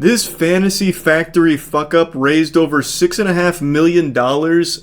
This Fantasy Factory fuck-up raised over $6.5 million,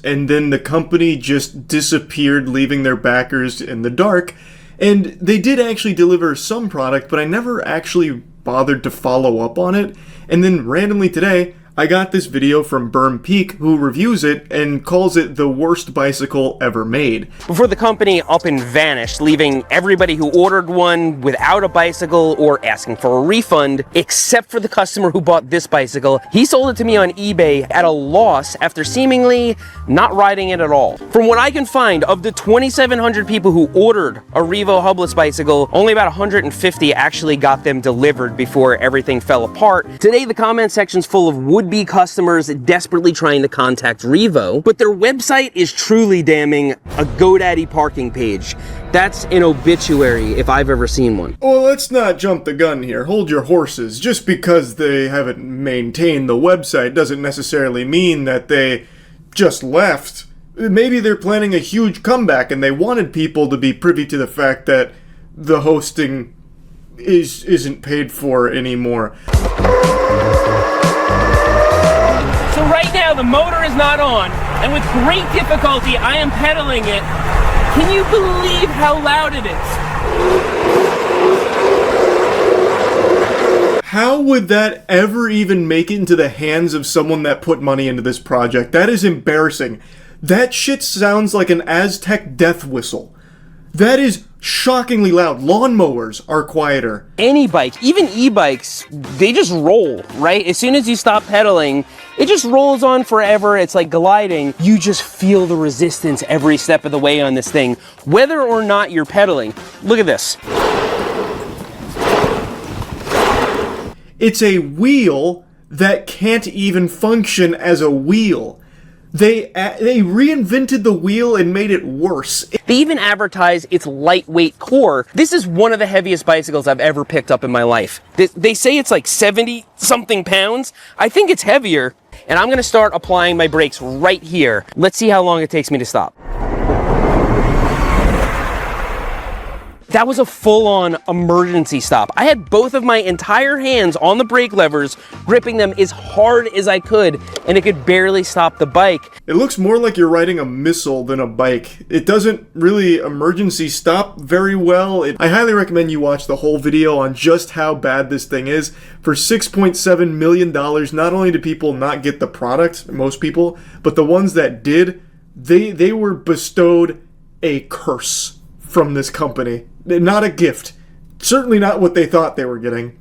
and then the company just disappeared, leaving their backers in the dark. And they did actually deliver some product, but I never actually bothered to follow up on it. And then randomly today, I got this video from Berm Peak, who reviews it and calls it the worst bicycle ever made. Before the company up and vanished, leaving everybody who ordered one without a bicycle or asking for a refund, except for the customer who bought this bicycle. He sold it to me on eBay at a loss after seemingly not riding it at all. From what I can find, of the 2,700 people who ordered a Revo hubless bicycle, only about 150 actually got them delivered before everything fell apart. Today, the comment section's full of would-be customers desperately trying to contact Revo, but their website is truly damning. A GoDaddy parking page. That's an obituary if I've ever seen one. Well, let's not jump the gun here. Hold your horses. Just because they haven't maintained the website doesn't necessarily mean that they just left. Maybe they're planning a huge comeback and they wanted people to be privy to the fact that the hosting isn't paid for anymore. So right now the motor is not on, and with great difficulty I am pedaling it. Can you believe how loud it is? How would that ever even make it into the hands of someone that put money into this project? That is embarrassing. That shit sounds like an Aztec death whistle. That is shockingly loud. Lawnmowers are quieter. Any bike, even e-bikes, they just roll, right? As soon as you stop pedaling, it just rolls on forever. It's like gliding. You just feel the resistance every step of the way on this thing, whether or not you're pedaling. Look at this. It's a wheel that can't even function as a wheel. They reinvented the wheel and made it worse. They even advertise its lightweight core. This is one of the heaviest bicycles I've ever picked up in my life. They say it's like 70 something pounds. I think it's heavier. And I'm gonna start applying my brakes right here. Let's see how long it takes me to stop. That was a full-on emergency stop. I had both of my entire hands on the brake levers, gripping them as hard as I could, and it could barely stop the bike. It looks more like you're riding a missile than a bike. It doesn't really emergency stop very well. I highly recommend you watch the whole video on just how bad this thing is. For $6.7 million, not only did people not get the product, most people, but the ones that did, they were bestowed a curse from this company. Not a gift. Certainly not what they thought they were getting.